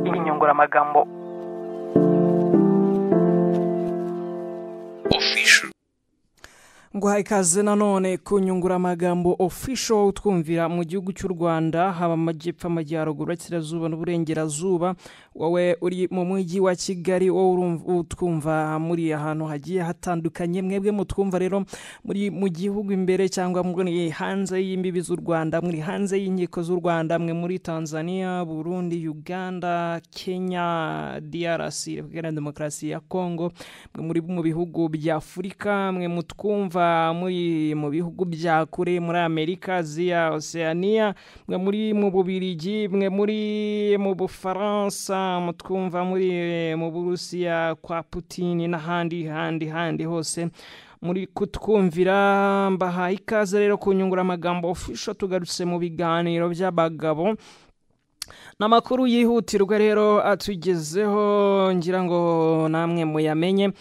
inyunguramagambo official. Nguhaye ikaze nanone ku nyunguramagambo official twumvira mu gihugu cy'u Rwanda haba amajyepfo amajyaruguru y'Iburasirazuba n'Uburengerazuba. Wowe uri mu mujyi wa Kigali wowe utwumva muri ahantu hagiye hatandukanye, mwebwe mutwumva rero muri mu gihugu imbere cyangwa muri hanze y'imbibi z'u Rwanda, muri hanze y'inkiko z'u Rwanda, mwe muri Tanzania, Burundi, Uganda, Kenya, DRC, Repubulika Demokarasi ya Kongo, mwe muri mu bihugu bya Afurika, mwe mutwumva muri mu bihugu bya kure muri Amerika, Asia, Oceania, mwe muri mu Bubiligi, mwe muri mu Bufaransa, mutwumva muri mu Burusiya kwa Putin n'ahandi hose muri kutwumvira. Mbahaye ikaze rero ku nyunguramagambo official, tugarutse mu biganiro by'abagabo n'amakuru yihutirwa rero atugezeho, ngira ngo namwe muyamenye.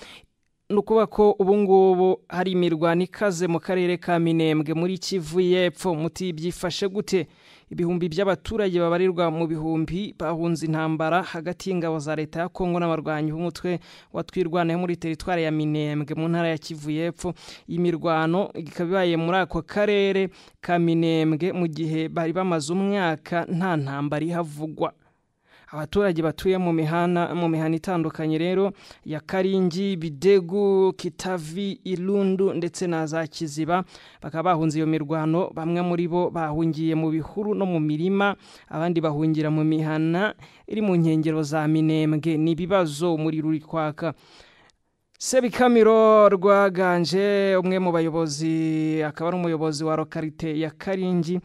Nukuba ko ubungubu hari imirwano ikaze mu karere ka Minembwe muri Kivu y'Epfo. Muti byifashe gute? Ibihumbi by'abaturage babarirwa mu bihumbi bahunze intambara hagati y'ingabo za leta ya Kongo n'abarwanyi b'umutwe watwirwanaye muri teritwari ya Minembwe mu ntara ya Kivu y'Epfo. Iyi mirwano ikabibaye muri ako karere ka Minembwe mu gihe bari bamaze umwaka nta ntambara ihavugwa. Abaturage batuye mu mihana itandukanye rero ya Karingi, Bidegu, Kitavi, Ilundu ndetse na za Kiziba bakaba bahunze iyo mirwano. Bamwe muri bo bahungiye mu bihuru no mu mirima, abandi bahungira mu mihana iri mu nkengero za Minembwe. Ni ibibazo muri ruri kwaka. Sebikamiro Rwaganje, umwe mu bayobozi akaba ari umuyobozi wa lokalite ya Karingi,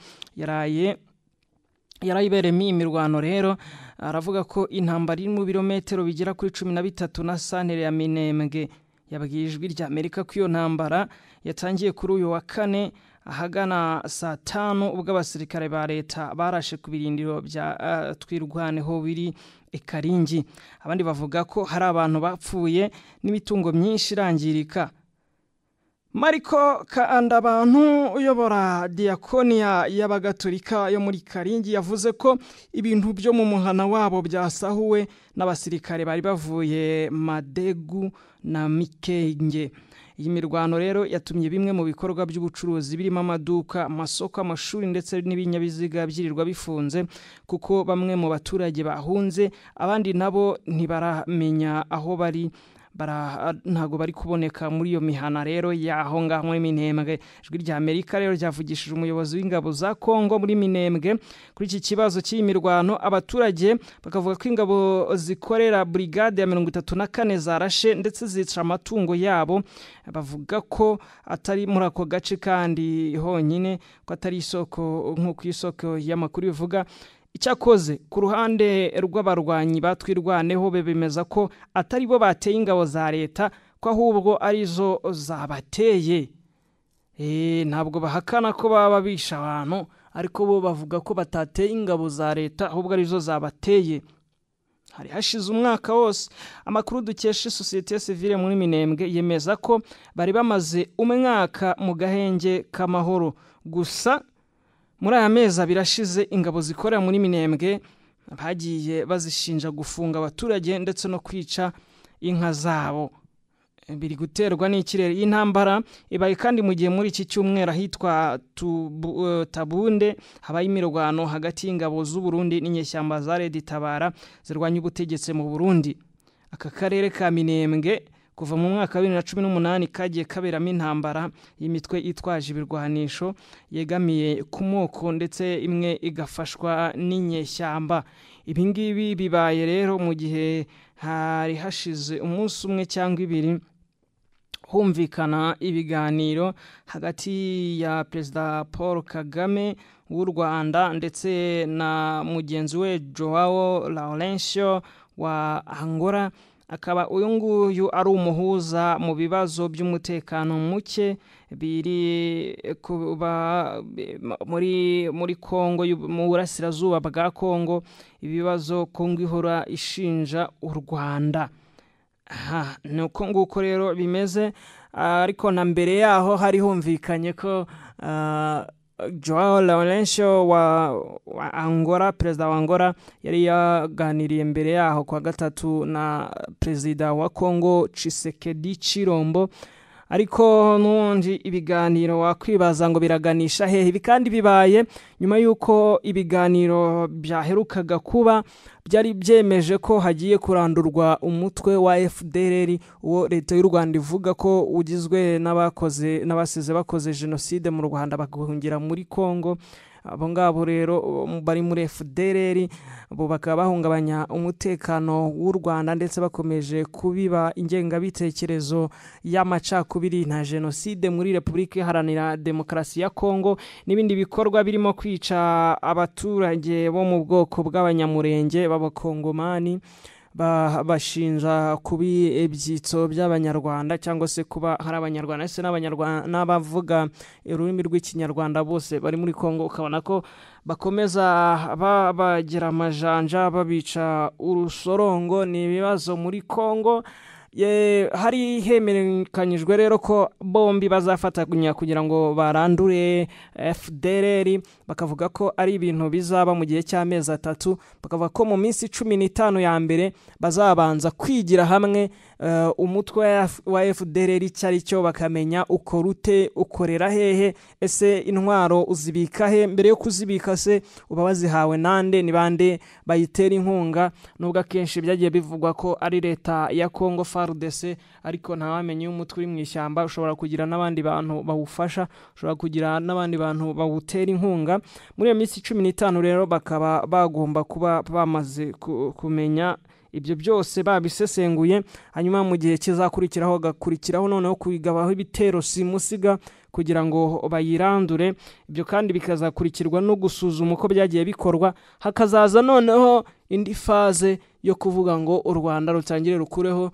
yarayibereye imirwano rero, aravuga ko intambara iri mu birometero bigera kuri 13 na santere ya Minembwe. Yabwiye Ijwi rya Amerika ko iyo ntambara yatangiye kuri uyu wa kane ahagana saa 5 ubwo abasirikare ba leta barashe ku birindiro bya twirwaneho biri Karingi. Abandi bavuga ko hari abantu bapfuye n'imitungo myinshi irangirika. Mariko Kaandabantu uyobora diakonia y'abagatolika yo muri Karingi yavuze ko ibintu byo mu muhana wabo byasahuwe n'abasirikare bari bavuye Madegu na Mikenge. Iyi mirwano rero yatumye bimwe mu bikorwa by'ubucuruzi birimo amaduka, amasoko, amashuri ndetse n'ibinyabiziga byirirwa bifunze kuko bamwe mu baturage bahunze, abandi nabo ntibaramenya aho bari. Ntago bari kuboneka muri iyo mihana rero yaho ngaho muri Minembwe. Ijwi rya Amerika rero ryavugishije umuyobozi w'ingabo za Kongo muri Minembwe kuri iki kibazo cy'imirwano. Abaturage bakavuga ko ingabo zikorera brigade ya 34 zarashe ndetse zica amatungo yabo. Bavuga ko atari muri ako gace kandi honyine, ko atari isoko nk'uko isoko y'amakuru bivuga. Icyakoze ku ruhande rw'abarwanyi batwirwaneho bemeza ko atari bo bateye ingabo za leta, ko ahubwo arizo zabateye. Ntabwo bahakana ko baba bisha abantu, ariko bo bavuga ko batateye ingabo za leta ahubwo arizo zabateye. Hari hashize umwaka wose. Amakuru dukesha societe civile muri Minembwe yemeza ko bari bamaze umwaka mu gahenge k'amahoro. Gusa muri aya mezi birashize ingabo zikorera muri Minembwe bagiye bazishinja gufunga abaturage ndetse no kwica inka zabo. Biri guterwa n'ikirere. Intambara ibaye kandi mu gihe muri iki cyumweru ahitwa Tabunde habaye imirwano hagati y'ingabo z'u Burundi n'inyeshyamba za Red Tabara zirwanya ubutegetsi mu Burundi. Aka karere ka Minembwe kuva mu mwaka wa 2018 kagiye kaberamo intambara y'imitwe itwaje ibirwanisho yegamiye ku moko ndetse imwe igafashwa n'inyeshyamba. Ibi ngibi bibaye rero mu gihe hari hashize umunsi umwe cyangwa ibiri humvikana ibiganiro hagati ya Perezida Paul Kagame w'u Rwanda ndetse na mugenzi we Joao Lourenço wa Angola. Akaba uyu nguyu ari umuhuza mu bibazo by'umutekano muke biri kuba muri Kongo, mu burasirazuba bwa Kongo. Ibibazo Kongo ihora ishinja u Rwanda. Nuko nguko rero bimeze. Ariko na mbere yaho hari humvikanye ko Joao Lourenço wa Angola, perezida wa Angola, yari yaganiriye mbere yaho kwa gatatu na perezida wa Congo Tshisekedi Chilombo. Ariko n'ubundi ibiganiro wakwibaza ngo biraganisha hehe. Ibi kandi bibaye nyuma y'uko ibiganiro byaherukaga kuba byari byemeje ko hagiye kurandurwa umutwe wa FDLR, uwo leta y'u Rwanda ivuga ko ugizwe n'abasize bakoze genocide mu Rwanda bagahungira muri Congo. Abo ngabo rero bari muri FDLR bo bakaba bahungabanya umutekano w'u Rwanda ndetse bakomeje kubiba ingengabitekerezo y'amacakubiri na genocide muri Repubulika Iharanira Demokarasi ya Congo n'ibindi bikorwa birimo kwica abaturage bo mu bwoko bw'abanyamurenge b'abakongomani bashinja kubi ibyitso by'abanyarwanda cyangwa se kuba hari abanyarwanda ese n'abavuga ururimi rw'ikinyarwanda bose bari muri Congo. Ukabona ko bakomeza bagira amajanja babica urusorongo. Ni ibibazo muri Congo. Hari hemerekanyijwe rero ko bombi bazafatanya kugira ngo barandure FDLR. Bakavuga ko ari ibintu bizaba mu gihe cy'amezi 3. Bakavuga ko mu minsi 15 ya mbere bazabanza kwigira hamwe umutwe wa FDLR cyari cyo bakamenya uko rute ukorera hehe, ese intwaro uzibika he, mbere yo kuzibika se uba wazihawe nande, ni bande bayitera inkunga. Nubwo akenshi byagiye bivugwa ko ari leta ya Congo FARDC, ariko ntawamenye umutwe uri mu ishyamba. Ushobora kugira n'abandi bantu bawufasha, ushobora kugira n'abandi bantu bawutera inkunga. Muri iyo minsi 15 rero bakaba bagomba kuba bamaze kumenya ibyo byose babisesenguye. Hanyuma mu gihe kizakurikiraho gakurikiraho noneho kuyigabaho ibitero simusiga kugira ngo bayirandure. Ibyo kandi bikazakurikirwa no gusuzuma uko byagiye bikorwa. Hakazaza noneho indi faze yo kuvuga ngo u Rwanda rutangire rukureho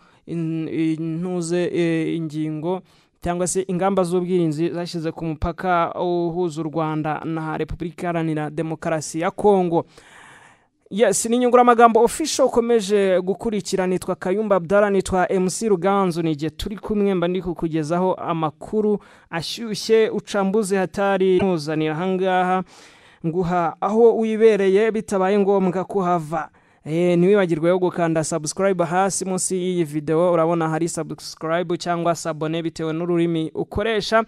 ingingo cyangwa se ingamba z'ubwirinzi zashize ku mupaka uhuza u Rwanda na Repubulika Iharanira Demokarasi ya Congo. Yes, ni Nyunguramagambo official ukomeje gukurikira. Nitwa Kayumba Abdallah, nitwa MC Ruganzu. Nije turi kumwe mba ndi kukugezaho amakuru ashyushye ucambuze hatari ntuzanira hangaha nguha aho wibereye bitabaye ngombwa kuhava. Ntiwibagirwe yo gukanda subscribe hasi munsi y'iyi video. Urabona hari subscribe cyangwa sabone bitewe n'ururimi ukoresha.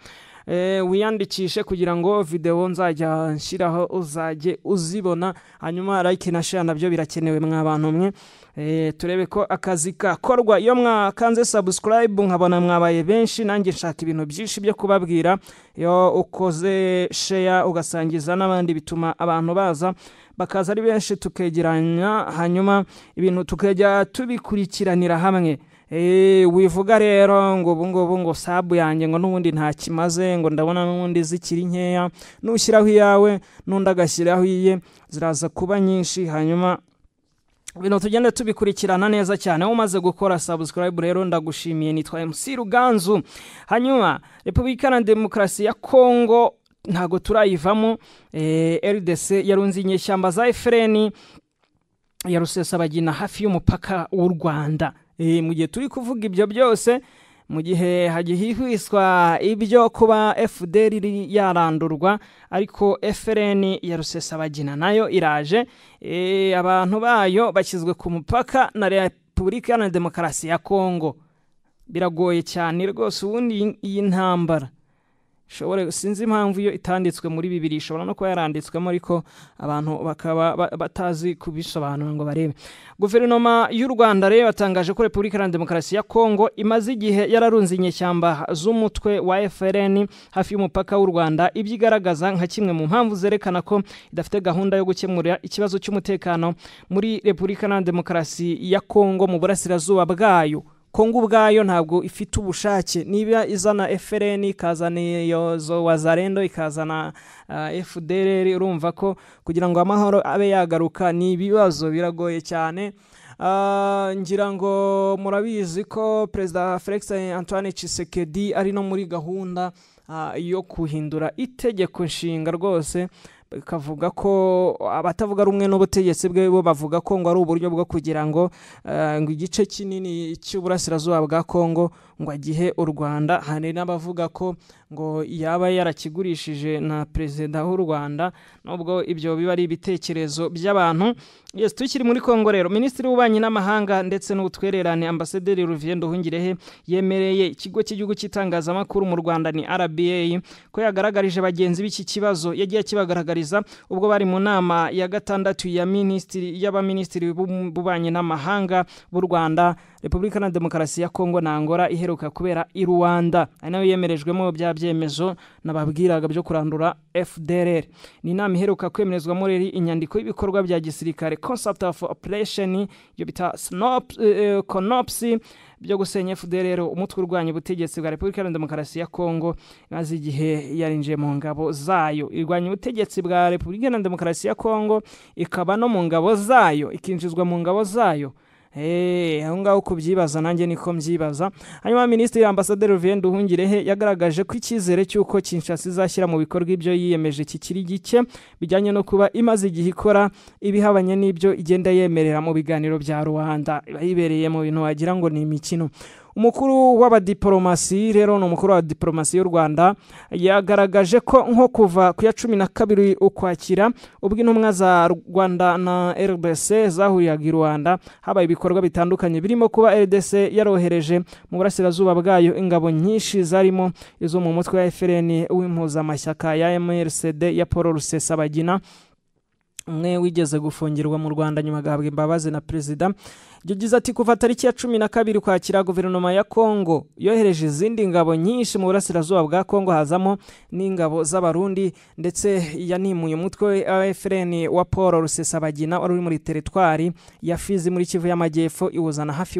Wiyandikishe kugira ngo video nzajya nshiraho uzajye uzibona. Hanyuma like na share nabyo birakenewe mwabantu mwe. Turebe ko akazi kakorwa. Iyo mwakanze subscribe nkabona mwabaye benshi, nanjye nshaka ibintu byinshi byo kubabwira. Iyo ukoze share ugasangiza n'abandi bituma abantu baza bakaza ari benshi tukegeranya, hanyuma ibintu tukajya tubikurikiranira hamwe. Wivuga rero ngo ngo sabu yanjye ngo nubundi nta kimaze, ngo ndabona nubundi zikiri nkeya, nushyiraho iyawe nundi agashyiraho iye ziraza kuba nyinshi. Hanyuma ibintu tugenda tubikurikirana neza cyane. Umaze gukora subscribe rero ndagushimiye. Nitwa MC Ruganzu. Hanyuma Repubulika Iharanira Demokarasi ya Congo ntago turayivamo. RDC yarunze inyeshyamba za FRN ya Rusesabagina hafi y'umupaka w'u Rwanda. Mu gihe turi kuvuga ibyo byose, mu gihe hagihihwiswa ibyo kuba FDLR yarandurwa, ariko FRN ya Rusesabagina nayo iraje. Abantu bayo bashyizwe ku mupaka na Repubulika Iharanira Demokarasi ya Congo. Biragoye cyane rwose ubundi iyi ntambara. Sinzi impamvu iyo itanditswe muri Bibiliya, ishobora no kuba yaranditswemo ariko abantu bakaba batazi kubisobanura ngo barebe. Guverinoma y'u Rwanda rero yatangaje ko Repubulika Iharanira Demokarasi ya Congo imaze igihe yararunze inyeshyamba z'umutwe wa FRN hafi y'umupaka w'u Rwanda. Ibyo igaragaza nka kimwe mu mpamvu zerekana ko idafite gahunda yo gukemura ikibazo cy'umutekano muri Repubulika Iharanira Demokarasi ya Congo mu burasirazuba bwayo. Kongo ubwayo ntabwo ifite ubushake. Niba izana FRN ikazana yozo wazarendo ikazana FDLR, urumva ko kugira ngo amahoro abe yagaruka ni ibibazo biragoye cyane. Ngira ngo murabizi ko Perezida Felix Antoine Tshisekedi ari no muri gahunda yo kuhindura itegeko nshinga rwose. kavuga ko abatavuga rumwe n'ubutegetsi bwe bo bavuga ko ngo ari uburyo bwo kugira ngo igice kinini cy'uburasirazuba bwa Kongo ngo agihe u Rwanda. Hari n'abavuga ko ngo yaba yarakigurishije na perezida w'u Rwanda, nubwo ibyo biba ari ibitekerezo by'abantu. Yes, tukiri muri Kongo rero, Minisitiri w'Ububanyi n'Amahanga ndetse n'Ubutwererane Ambasaderi Olivier Nduhungirehe yemereye ikigo cy'igihugu cy'itangazamakuru mu Rwanda ni RBA ko yagaragarije bagenzi b'iki kibazo yagiye kibagaragariza ubwo bari mu nama ya gatandatu y'abaminisitiri b'Ububanyi n'Amahanga b'u Rwanda, Repubulika na Demokarasi ya Kongo na Angola iheruka kubera i Rwanda. Ari nayo yemerejwemo bya byemezo nababwiraga byo kurandura FDLR. Ni inama iheruka kwemerezwa muri inyandiko y'ibikorwa bya gisirikare Concept of Operation yo bita CONOPS byo gusenya FDLR, umutwe urwanya ubutegetsi bwa Repubulika na Demokarasi ya Kongo maze igihe yarinjiye mu ngabo zayo. Irwanya ubutegetsi bwa Repubulika na Demokarasi ya Kongo ikaba no mu ngabo zayo, ikinjizwa mu ngabo zayo. Aho ngaho kubyibaza nanjye niko mbyibaza. Hanyuma Minisitiri Ambasaderi Olivier Nduhungirehe yagaragaje ko icyizere cy'uko Kinshasa izashyira mu bikorwa ibyo yiyemeje kikiri gike, bijyanye no kuba imaze igihe ikora ibihabanye n'ibyo igenda yemerera mu biganiro bya Rwanda, yibereye mu bintu wagira ngo ni imikino. Umukuru w'abadiplomasi rero no umukuru wa diplomasi y'u Rwanda yagaragaje ko nko kuva ku ya 12 Ukwakira ubwo intumwa za Rwanda na RDC zahuriyaga i Rwanda habaye ibikorwa bitandukanye birimo kuba RDC yarohereje mu burasirazuba bwayo ingabo nyinshi zarimo izo mu mutwe wa FRN w'impuzamashyaka ya MRCD ya Paul Rusesabagina, umwe wigeze gufungirwa mu Rwanda nyuma gahabwa imbabazi na perezida. Yagize ati kuva tariki ya 12 Ukwakira guverinoma ya Kongo yohereje izindi ngabo nyinshi mu burasirazuba bwa Kongo, hazamo n'ingabo z'abarundi, ndetse yanimuye umutwe wa FRN wa Paul Rusesabagina wari muri teritwari ya Fizi muri Kivu y'Amajyepfo iwuzana hafi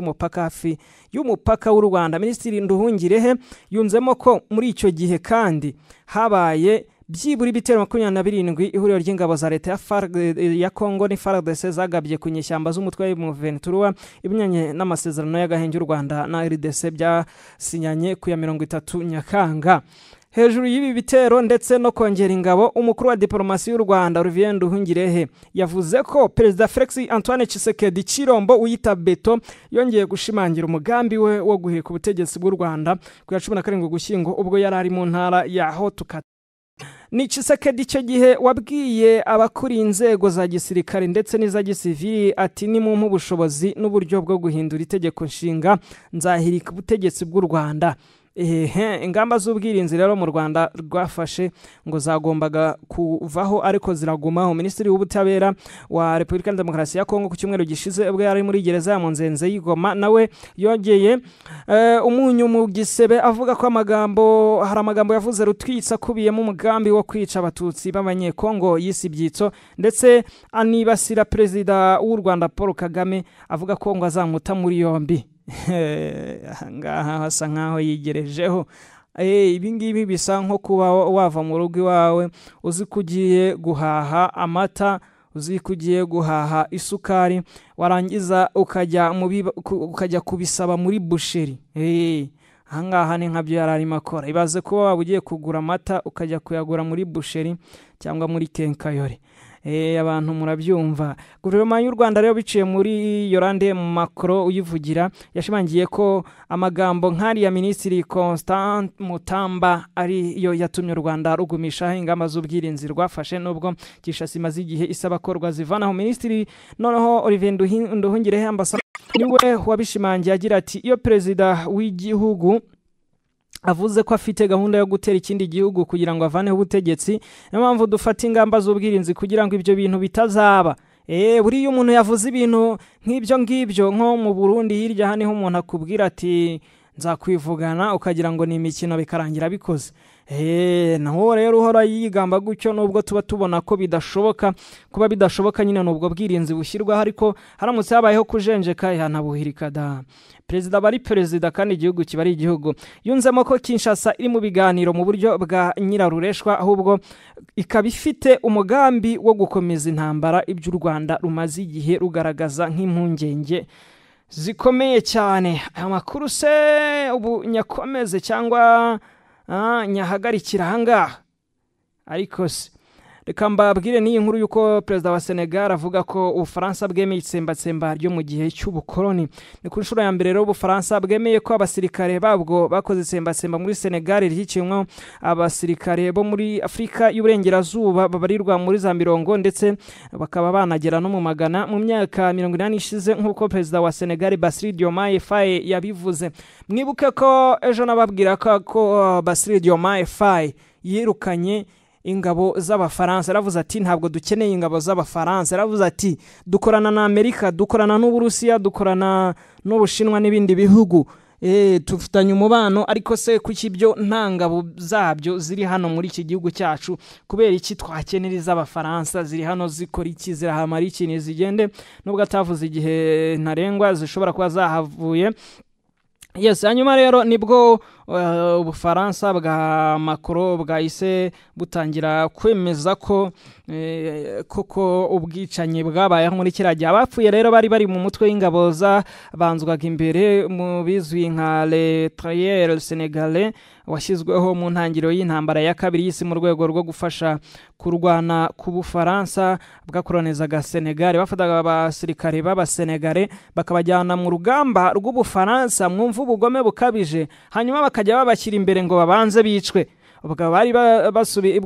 y'umupaka w'u Rwanda. Minisitiri Nduhungirehe yunzemo ko muri icyo gihe kandi habaye byibura ibitero 27 ihuriro ry'ingabo za leta ya Kongo ni FARDC zagabye ku nyeshyamba z'umutwe wa M23 ibinyanye n'amasezerano y'agahenge u Rwanda na RDC byasinyanye ku ya 30 Nyakanga. Hejuru y'ibi bitero ndetse no kongera ingabo, umukuru wa diplomasi y'u Rwanda Olivier Nduhungirehe yavuze ko Perezida Felix Antoine Tshisekedi Chirombo uyita Beto yongeye gushimangira umugambi we wo guhirika ubutegetsi bw'u Rwanda ku ya 17 Ugushyingo ubwo yari ari mu ntara ya Haut-Katanga. Ni Tshisekedi icyo gihe wabwiye abakuri inzego za gisirikare ndetse n'iza gisivili ati ni mu ubushobozi n'uburyo bwo guhindura itegeko nshinga nzahirika ubutegetsi bw'u Rwanda. Ingamba z'ubwirinzi rero mu Rwanda rwafashe ngo zagombaga kuvaho ariko ziragumaho. Minisitiri w'Ubutabera wa Repubulika ya Demokarasi ya Kongo ku cyumweru gishize ubwo yari muri gereza ya Munzenze y'Igoma nawe yongeye umunyu mu gisebe avuga ko hari amagambo yavuze rutwitsa kubiyemo umugambi wo kwica abatutsi b'abanyekongo yisibyitso, ndetse anibasira perezida w'u Rwanda Paul Kagame avuga ko ngo azamuta muri yombi. Ngaha hasa nkaho yigerejeho. Ibi ngibi bisa nko kuba wava mu rugo iwawe uzi kugiye guhaha amata, uzi kugiye guhaha isukari, warangiza ukajya kubisaba muri busheri. Ahangaha ni nkabyo yararimo akora. Ibaze kuba waba ugiye kugura amata ukajya kuyagura muri busheri cyangwa muri kenkayori. Abantu murabyumva. Guverinoma y'u Rwanda rero biciye muri Yolande Macron uyivugira yashimangiye ko amagambo nk'ari ya Minisitiri Constant Mutamba ari yo yatumye u Rwanda rugumisha ingamba z'ubwirinzi rwafashe nubwo Kinshasa imaze igihe isaba ko rwazivanaho. Minisitiri noneho Olivier Nduhungirehe Ambasaderi niwe wabishimangiye agira ati iyo perezida w'igihugu avuze ko afite gahunda yo gutera ikindi gihugu kugira ngo avaneho ubutegetsi, niyo mpamvu dufata ingamba z'ubwirinzi kugira ngo ibyo bintu bitazaba. Buriya umuntu yavuze ibintu nk'ibyo ngibyo nko mu Burundi hirya haniho umuntu akubwira ati nzakwivugana ukagira ngo ni imikino bikarangira bikoze. Naho rero uhora yigamba gutyo nubwo tuba tubona ko bidashoboka, kuba bidashoboka nyine nubwo bwirinzi bushyirwa, ariko haramutse habayeho kujenjeka yanabuhirika da. Perezida bari perezida kandi igihugu kiba ari igihugu. Yunzemo ko Kinshasa iri mu biganiro mu buryo bwa nyirarureshwa, ahubwo ikaba ifite umugambi wo gukomeza intambara ibyo u Rwanda rumaze igihe rugaragaza nk'impungenge zikomeye cyane. Aya makuru se ubu nyakomeze cyangwa nyahagarikira ahangaha? Ariko se reka mbabwire n'iyi nkuru yuko perezida wa Senegal avuga ko Ubufaransa bwemeye itsembatsemba ryo mu gihe cy'ubukoloni. Ni ku nshuro ya mbere rero Ubufaransa bwemeye ko abasirikare babwo bakoze itsembatsemba muri Senegal ryiciyemwo abasirikare bo muri Afrika y'Uburengerazuba babarirwa muri za mirongo ndetse bakaba banagera no mu magana mu myaka 80 ishize nk'uko perezida wa Senegal Bassirou Diomaye Faye yabivuze. Mwibuke ko ejo nababwira ko Bassirou Diomaye Faye yirukanye ingabo z'abafaransa. Aravuze ati ntabwo dukeneye ingabo z'abafaransa. Aravuze ati dukorana na Amerika, dukorana n'Uburusiya, dukorana n'Ubushinwa n'ibindi bihugu. Tufitanye umubano, ariko se kuki ibyo nta ngabo zabyo ziri hano muri iki gihugu cyacu? Kubera iki twakenera iz'abafaransa? Ziri hano zikora iki? Zirahamara iki? Nizigende nubwo atavuze igihe ntarengwa zishobora kuba zahavuye. Yes, hanyuma rero nibwo Ubufaransa bwa Macron bwahise butangira kwemeza ko koko ubwicanyi bwabaye muri kiragiye. Abapfuye rero bari mu mutwe w'ingabo zabanzwaga imbere mu bizwi nka Les Tirailleurs Sénégalais washyizweho mu ntangiriro y'intambara ya kabiri y'isi mu rwego rwo gufasha kurwana ku Bufaransa bwakolonizaga Senegal. Bafataga abasirikare b'abasenegale bakabajyana mu rugamba rw'Ubufaransa, mwumva ubugome bukabije, hanyuma bakajya babashyira imbere ngo babanze bicwe. Ubwo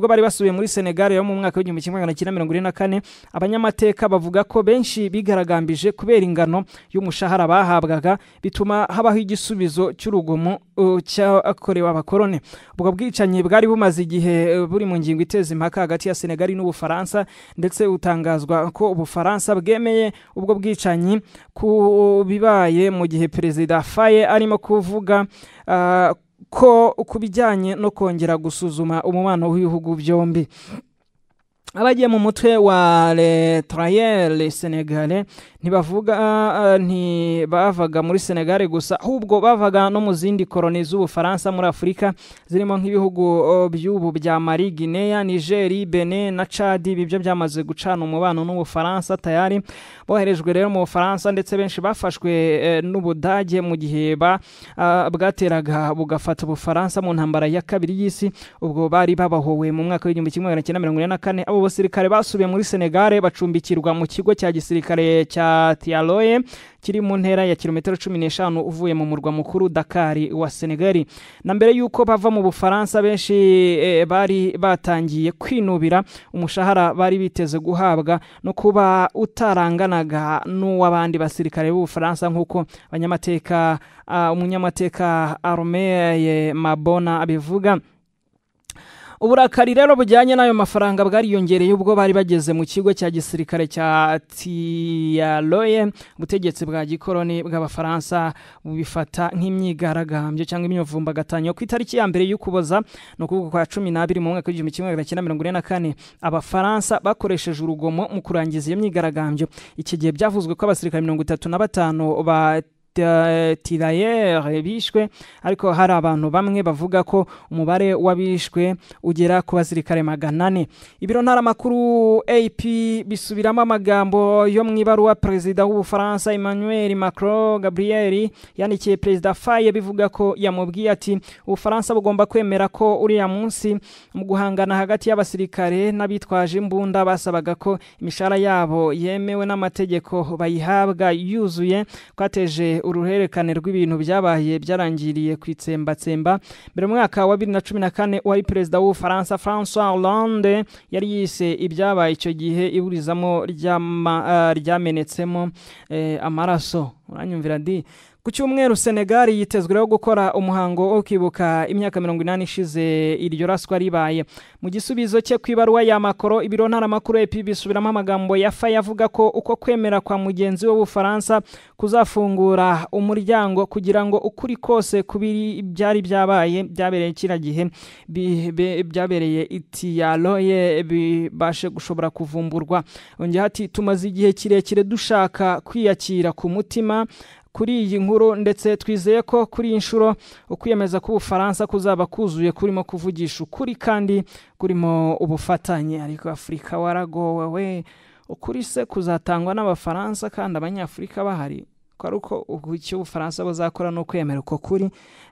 bari basubiye muri Senegal yo mu mwaka wa 1944. Abanyamateka bavuga ko benshi bigaragambije kubera ingano y'umushahara bahabwaga, bituma habaho igisubizo cy'urugomo cyakorewe abakoloni. Ubwo bwicanyi bwari bumaze igihe buri mu ngingo iteza impaka hagati ya Senegal n'Ubufaransa, ndetse utangazwa ko Ubufaransa bwemeye ubwo bwicanyi ku bibaye mu gihe perezida Faye arimo kuvuga ko kubijyanye no kongera gusuzuma umubano w'ibihugu byombi. Abagiye mu mutwe wa Les Tirailleurs Sénégalais ntibavaga muri Senegal gusa, ahubwo bavaga no mu zindi koloni z'Ubufaransa muri Afurika zirimo nk'ibihugu by'ubu bya Mali, Guinea, Niger, Benin na Chad. Ibyo byamaze gucana umubano n'Ubufaransa tayari boherejwe rero mu Bufaransa, ndetse benshi bafashwe n'Ubudage mu gihe bwateraga bugafata Ubufaransa mu ntambara ya kabiri y'isi. Ubwo bari babahowe mu mwaka wa 1944. Abo basirikare basubiye muri Senegal bacumbikirwa mu kigo cya gisirikare cya Tialoye kiri mu ntera ya kilometero 15 uvuye mu murwa mukuru Dakar wa Senegal. Na mbere yuko bava mu Bufaransa benshi bari batangiye kwinubira umushahara bari biteze guhabwa no kuba utaranganaga n'uw'abandi basirikare b'Ubufaransa, nk'uko umunyamateka Armée Mabona abivuga. Uburakari rero bujyanye n'ayo mafaranga bwariyongereye ubwo bari bageze mu kigo cya gisirikare cya Tialoye. Ubutegetsi bwa gikoloni bw'Abafaransa bubifata nk'imyigaragambyo cyangwa imyivumbagatanyo. Ku itariki ya mbere y'Ukuboza no kuvuga kwa 12 mu mwaka wa 1944, Abafaransa bakoresheje urugomo mu kurangiza iyo myigaragambyo. Iki gihe byavuzwe ko abasirikare 35 ba Tirailleurs bishwe, ariko hari abantu bamwe bavuga ko umubare wabishwe ugera ku basirikare 400. Ibiro ntaramakuru AP bisubiramo amagambo yo mu ibaruwa perezida w'Ubufaransa Emmanuel Macron Gabriel yandikiye perezida Faye bivuga ko yamubwiye ati Ubufaransa bugomba kwemera ko uriya munsi mu guhangana hagati y'abasirikare n'abitwaje imbunda basabaga ko imishahara yabo yemewe n'amategeko bayihabwa yuzuye, kwateje uruherekane rw'ibintu byabaye byarangiriye kwitsembatsemba. Mbere mu mwaka wa 2014 wari perezida w'Ubufaransa François Hollande yari yise ibyabaye icyo gihe iburizamo ryamenetsemo amaraso. Uranyumvira di? Ku cyumweru Senegal yitezweho gukora umuhango wo kwibuka imyaka 80 ishize iryo raswa ribaye. Mu gisubizo cye kwibaruwa ya Macron, ibiro ntaramakuru AP bisubiramo amagambo ya Faye avuga ko uko kwemera kwa mugenzi w'Ubufaransa kuzafungura umuryango kugira ngo ukuri kose kubiri byari byabereye kira gihe byabereye Tialoye bibashe gushobora kuvumburwa. Onge ati tumaze igihe kirekire dushaka kwiyakira ku mutima kuri iyi nkuru, ndetse twizeye ko kuri inshuro ukwiyemeza ku Bufaransa kuzaba kuzuye kurimo kuvugisha ukuri kandi kurimo ubufatanye. Ariko Afrika waragowe we, ukuri se kuzatangwa n'Abafaransa kandi Abanyafrika bahari? ko ari uko icyo Ubufaransa buzakora no kwemera uko kuri,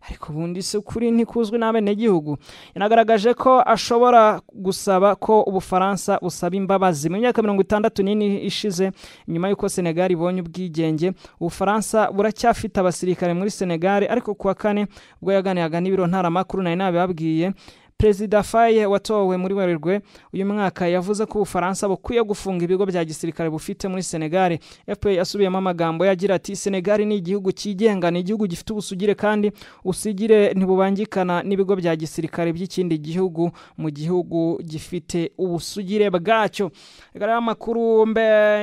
ariko ubundi se kuri ntikuzwi n'abenegihugu. Yanagaragaje ko ashobora gusaba ko Ubufaransa busaba imbabazi. Mu myaka 64 ishize nyuma y'uko Senegal ibonye ubwigenge, Ubufaransa buracyafite abasirikare muri Senegal, ariko kuwa kane ubwo yaganiraga n'ibiro ntaramakuru nari nabibabwiye, Perezida Faye watowe muri Werurwe uyu mwaka yavuze ko Ubufaransa bukwiye gufunga ibigo bya gisirikare bufite muri Senegal. FPA yasubiyemo amagambo yagira ati Senegal ni igihugu cyigenga, ni igihugu gifite ubusugire kandi usigire ntibubangikana n'ibigo bya gisirikare by'ikindi gihugu mu gihugu gifite ubusugire bwacyo. Rero amakuru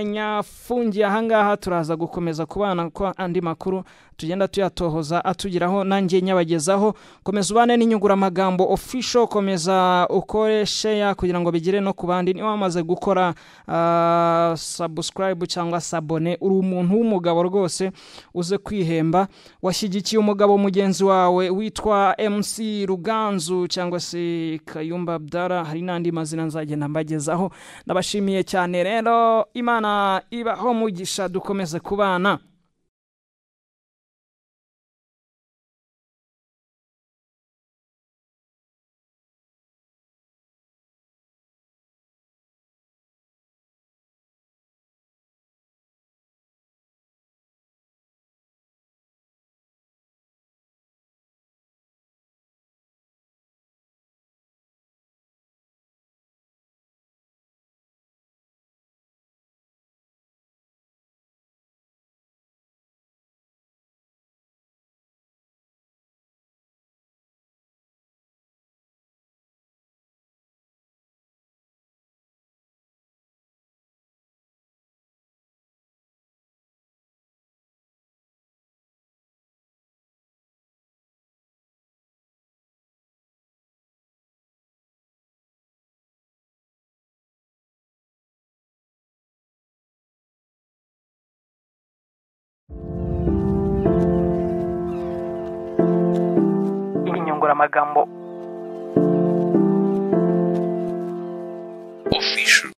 nyafungiye ahangaha turaza gukomeza kubana ko andi makuru tugenda tuyatohoza atugiraho nanjye nyabagezaho. Komeza ubane n'inyungura amagambo official, komeza ukoreshe kugira ngo bigire no ku bandi. Niba wamaze gukora subscribe cyangwa sabone, uri umuntu w'umugabo rwose uze kwihemba, washyigikiye umugabo mugenzi wawe witwa MC Ruganzu cyangwa se Kayumba Abdara, hari n'andi mazina nzagenda mbagezaho. Nabashimiye cyane rero, Imana ibaho mugisha, dukomeze kubana. inyunguramagambo